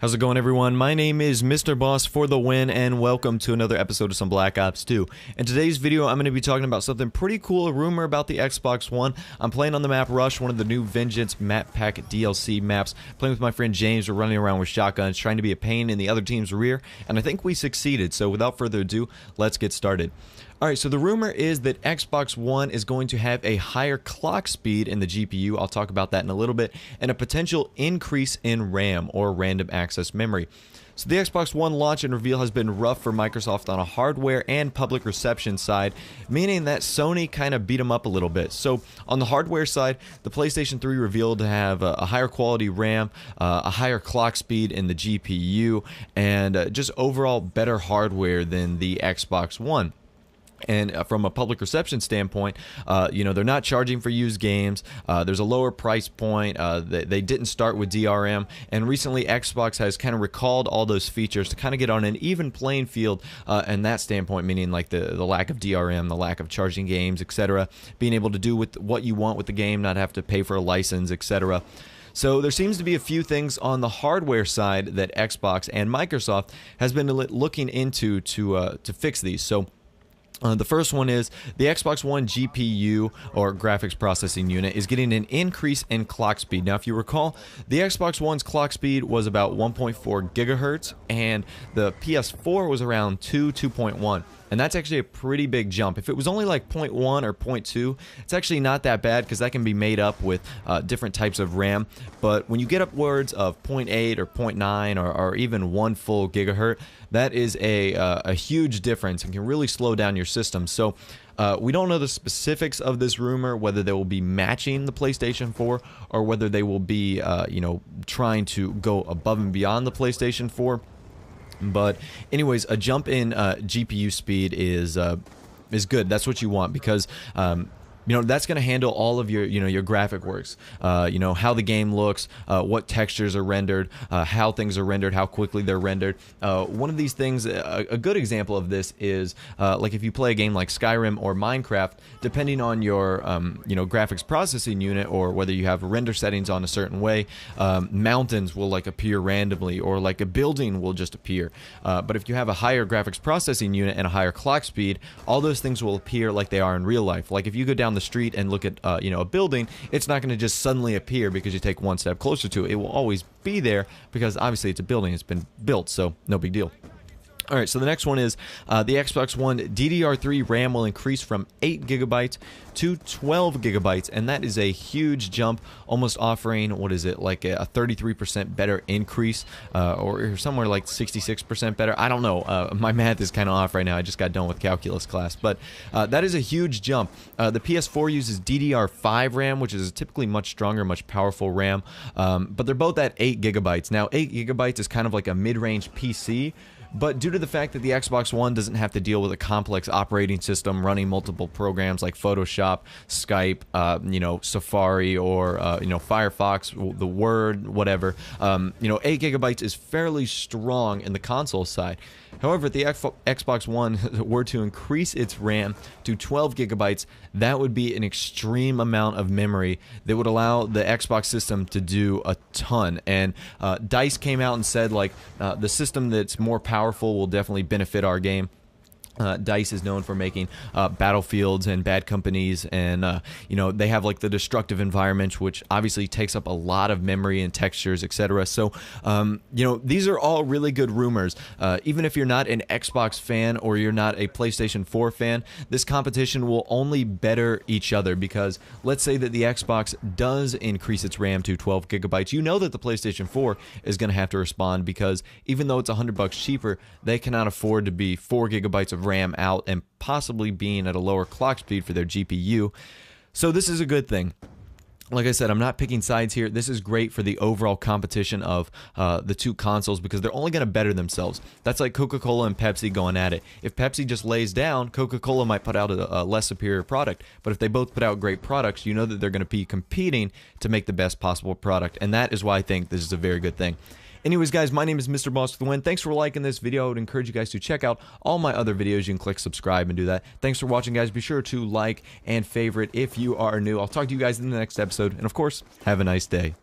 How's it going, everyone? My name is Mr. Boss for the win, and welcome to another episode of some Black Ops 2. In today's video, I'm going to be talking about something pretty cool, a rumor about the Xbox One. I'm playing on the map Rush, one of the new Vengeance map pack DLC maps. Playing with my friend James, we're running around with shotguns, trying to be a pain in the other team's rear, and I think we succeeded. So without further ado, let's get started. Alright, so the rumor is that Xbox One is going to have a higher clock speed in the GPU, I'll talk about that in a little bit, and a potential increase in RAM, or random access memory. So the Xbox One launch and reveal has been rough for Microsoft on a hardware and public reception side, meaning that Sony kind of beat them up a little bit. So on the hardware side, the PlayStation 3 revealed to have a higher quality RAM, a higher clock speed in the GPU, and just overall better hardware than the Xbox One. And from a public reception standpoint, you know, they're not charging for used games. There's a lower price point. They didn't start with DRM. And recently, Xbox has kind of recalled all those features to kind of get on an even playing field. And that standpoint, meaning like the lack of DRM, the lack of charging games, etc. Being able to do with what you want with the game, not have to pay for a license, etc. So there seems to be a few things on the hardware side that Xbox and Microsoft has been looking into to fix these. So the first one is the Xbox One GPU, or graphics processing unit, is getting an increase in clock speed. Now, if you recall, the Xbox One's clock speed was about 1.4 gigahertz, and the PS4 was around 2.1. And that's actually a pretty big jump. If it was only like 0.1 or 0.2, it's actually not that bad because that can be made up with different types of RAM. But when you get upwards of 0.8 or 0.9 or even 1 full gigahertz, that is a huge difference and can really slow down your system. So we don't know the specifics of this rumor, whether they will be matching the PlayStation 4 or whether they will be, you know, trying to go above and beyond the PlayStation 4. But anyways, a jump in GPU speed is good. That's what you want because you know, that's going to handle all of your, you know, your graphic works, you know, how the game looks, what textures are rendered, how things are rendered, how quickly they're rendered. One of these things, a good example of this is like if you play a game like Skyrim or Minecraft, depending on your, you know, graphics processing unit or whether you have render settings on a certain way, mountains will like appear randomly or like a building will just appear. But if you have a higher graphics processing unit and a higher clock speed, all those things will appear like they are in real life. Like if you go down the street and look at you know, a building, it's not going to just suddenly appear because you take one step closer to it. It will always be there because obviously it's a building, it's been built, so no big deal. Alright, so the next one is the Xbox One DDR3 RAM will increase from 8 gigabytes to 12 gigabytes, and that is a huge jump, almost offering, what is it, like a 33% better increase, or somewhere like 66% better. I don't know. My math is kind of off right now. I just got done with calculus class, but that is a huge jump. The PS4 uses DDR5 RAM, which is typically much stronger, much powerful RAM, but they're both at 8 gigabytes. Now, 8 gigabytes is kind of like a mid-range PC, but due to the fact that the Xbox One doesn't have to deal with a complex operating system running multiple programs like Photoshop, Skype, you know, Safari, or you know, Firefox, the Word, whatever, you know, 8 gigabytes is fairly strong in the console side. However, if the Xbox One were to increase its RAM to 12 gigabytes, that would be an extreme amount of memory that would allow the Xbox system to do a ton. And DICE came out and said, like, the system that's more powerful will definitely benefit our game. DICE is known for making Battlefields and Bad Companies, and you know, they have like the destructive environment, which obviously takes up a lot of memory and textures, etc. So you know, these are all really good rumors. Even if you're not an Xbox fan or you're not a PlayStation 4 fan, this competition will only better each other, because let's say that the Xbox does increase its RAM to 12 gigabytes, you know that the PlayStation 4 is going to have to respond, because even though it's $100 cheaper, they cannot afford to be 4 gigabytes of RAM out and possibly being at a lower clock speed for their GPU. So this is a good thing. Like I said, I'm not picking sides here. This is great for the overall competition of the two consoles, because they're only going to better themselves. That's like Coca-Cola and Pepsi going at it. If Pepsi just lays down, Coca-Cola might put out a less superior product. But if they both put out great products, you know that they're going to be competing to make the best possible product. And that is why I think this is a very good thing. Anyways, guys, my name is Mr. Boss for the win. Thanks for liking this video. I would encourage you guys to check out all my other videos. You can click subscribe and do that. Thanks for watching, guys. Be sure to like and favorite if you are new. I'll talk to you guys in the next episode. And, of course, have a nice day.